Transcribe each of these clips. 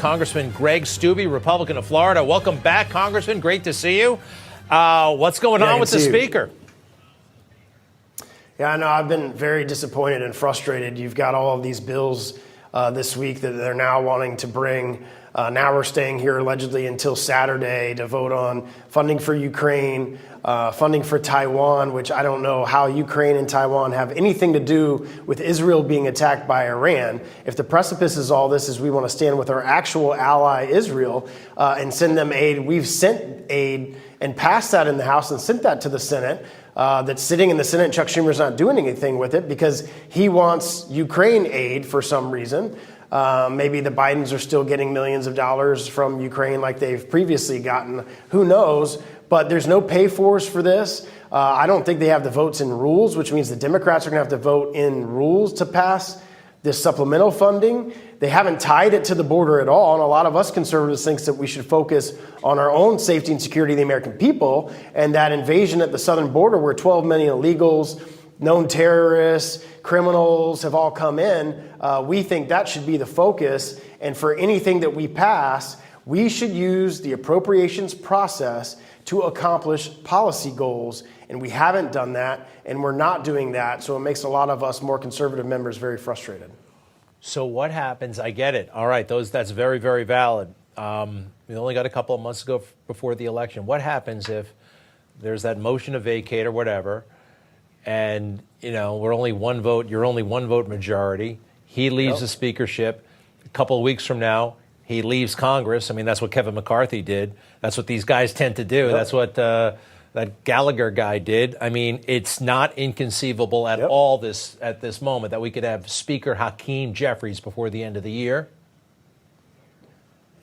Congressman Greg Steube, Republican of Florida. Welcome back, Congressman. Great to see you. What's going on with the Speaker? Yeah, I know. I've been very disappointed and frustrated. You've got all of these bills this week that they're now wanting to bring. Now we're staying here allegedly until Saturday to vote on funding for Ukraine, funding for Taiwan, which I don't know how Ukraine and Taiwan have anything to do with Israel being attacked by Iran. If the precipice is all this is we want to stand with our actual ally Israel and send them aid. We've sent aid and passed that in the House and sent that to the Senate. That's sitting in the Senate. Chuck Schumer's not doing anything with it because he wants Ukraine aid for some reason. Maybe the Bidens are still getting millions of dollars from Ukraine like they've previously gotten. Who knows? But there's no pay-fors for this. I don't think they have the votes in rules, which means the Democrats are going to have to vote in rules to pass this supplemental funding. They haven't tied it to the border at all. And a lot of us conservatives think that we should focus on our own safety and security of the American people. And that invasion at the southern border where 12 million illegals, known terrorists, criminals have all come in, we think that should be the focus. And for anything that we pass, we should use the appropriations process to accomplish policy goals. And we haven't done that, and we're not doing that. So it makes a lot of us more conservative members very frustrated. So what happens? I get it. All right, that's very, very valid. We only got a couple of months to go before the election. What happens if there's that motion to vacate or whatever, and we're only one vote, you're only one vote majority. He leaves the speakership. A couple of weeks from now, he leaves Congress. I mean, that's what Kevin McCarthy did. That's what these guys tend to do. That's what that Gallagher guy did. I mean, it's not inconceivable at all at this moment that we could have Speaker Hakeem Jeffries before the end of the year.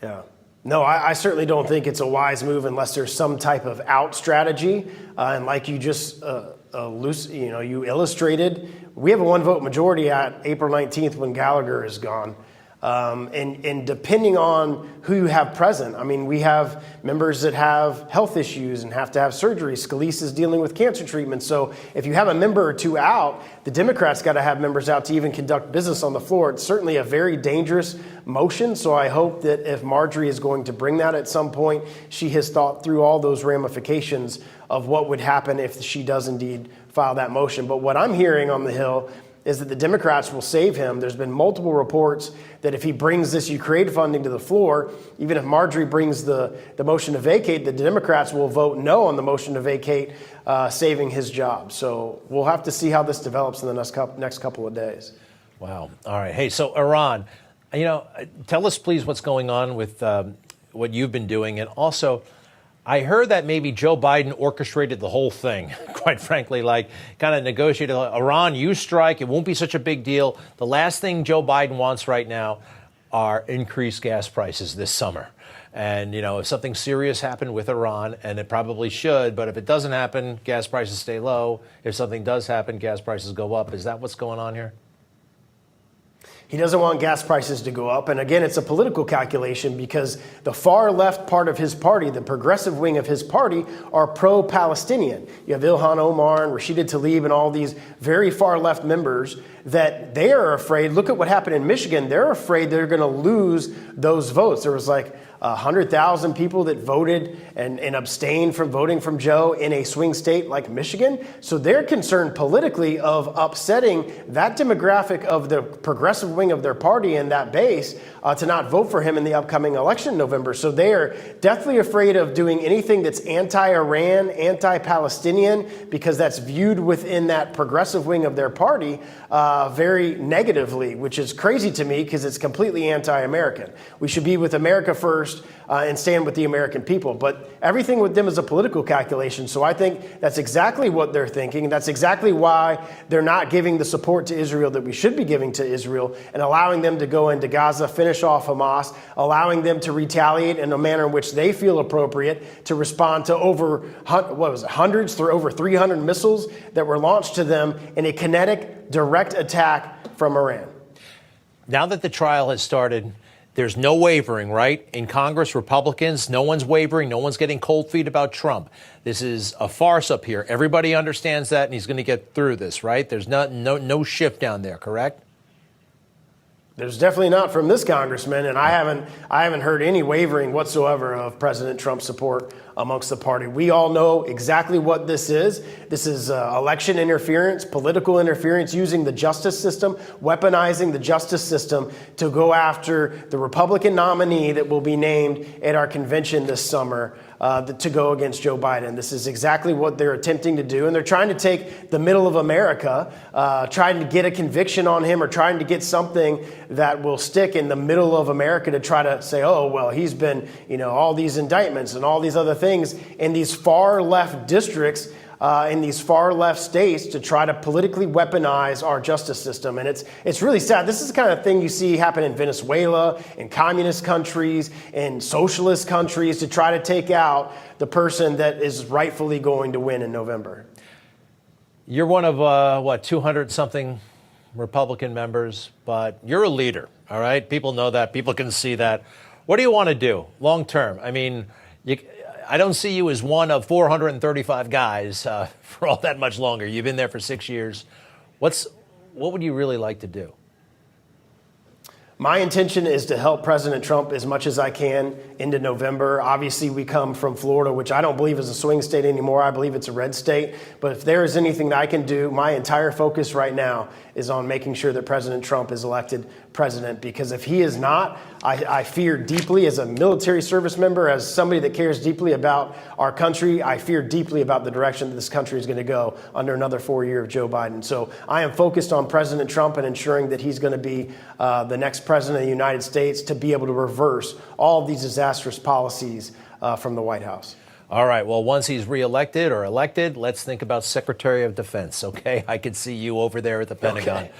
Yeah. No, I certainly don't think it's a wise move unless there's some type of out strategy. And like you just you illustrated, we have a one-vote majority at April 19th when Gallagher is gone. And depending on who you have present, I mean, we have members that have health issues and have to have surgery. Scalise is dealing with cancer treatment. So if you have a member or two out, the Democrats got to have members out to even conduct business on the floor. It's certainly a very dangerous motion. So I hope that if Marjorie is going to bring that at some point, she has thought through all those ramifications of what would happen if she does indeed file that motion. But what I'm hearing on the Hill is that the Democrats will save him. There's been multiple reports that if he brings this Ukraine funding to the floor, even if Marjorie brings the motion to vacate, the Democrats will vote no on the motion to vacate, saving his job. So we'll have to see how this develops in the next couple of days. Wow. All right. Hey, so Iran, tell us, please, what's going on with what you've been doing. And also, I heard that maybe Joe Biden orchestrated the whole thing, quite frankly, like kind of negotiated. Iran, you strike, it won't be such a big deal. The last thing Joe Biden wants right now are increased gas prices this summer. And, if something serious happened with Iran, and it probably should, but if it doesn't happen, gas prices stay low. If something does happen, gas prices go up. Is that what's going on here? He doesn't want gas prices to go up. And again, it's a political calculation because the far left part of his party, the progressive wing of his party, are pro-Palestinian. You have Ilhan Omar and Rashida Tlaib and all these very far left members that they are afraid. Look at what happened in Michigan. They're afraid they're going to lose those votes. There was like 100,000 people that voted and abstained from voting from Joe in a swing state like Michigan. So they're concerned politically of upsetting that demographic of the progressive wing of their party and that base to not vote for him in the upcoming election in November. So they are deathly afraid of doing anything that's anti-Iran, anti-Palestinian, because that's viewed within that progressive wing of their party very negatively, which is crazy to me because it's completely anti-American. We should be with America first and stand with the American people. But everything with them is a political calculation. So I think that's exactly what they're thinking. That's exactly why they're not giving the support to Israel that we should be giving to Israel and allowing them to go into Gaza, finish off Hamas, allowing them to retaliate in a manner in which they feel appropriate to respond to over over 300 missiles that were launched to them in a kinetic, direct attack from Iran. Now that the trial has started, there's no wavering, right? In Congress, Republicans, no one's wavering. No one's getting cold feet about Trump. This is a farce up here. Everybody understands that, and he's going to get through this, right? There's no shift down there, correct? There's definitely not from this congressman, and I haven't heard any wavering whatsoever of President Trump's support amongst the party. We all know exactly what this is. This is election interference, political interference, using the justice system, weaponizing the justice system to go after the Republican nominee that will be named at our convention this summer to go against Joe Biden. This is exactly what they're attempting to do, and they're trying to take the middle of America, trying to get a conviction on him or trying to get something that will stick in the middle of America to try to say, oh, well, he's been, all these indictments and all these other things in these far left districts, in these far left states to try to politically weaponize our justice system. And it's really sad. This is the kind of thing you see happen in Venezuela, in communist countries, in socialist countries to try to take out the person that is rightfully going to win in November. You're one of, 200-something Republican members, but you're a leader, all right? People know that. People can see that. What do you want to do long term? I mean, I don't see you as one of 435 guys for all that much longer. You've been there for 6 years. What would you really like to do? My intention is to help President Trump as much as I can into November. Obviously, we come from Florida, which I don't believe is a swing state anymore. I believe it's a red state. But if there is anything that I can do, my entire focus right now is on making sure that President Trump is elected president. Because if he is not, I fear deeply as a military service member, as somebody that cares deeply about our country, I fear deeply about the direction that this country is going to go under another 4 years of Joe Biden. So I am focused on President Trump and ensuring that he's going to be the next president of the United States to be able to reverse all of these disastrous policies from the White House. All right. Well, once he's reelected or elected, let's think about Secretary of Defense, okay? I could see you over there at the Pentagon.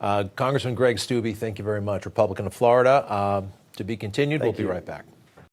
Okay. Congressman Greg Steube, thank you very much. Republican of Florida. To be continued. We'll be right back.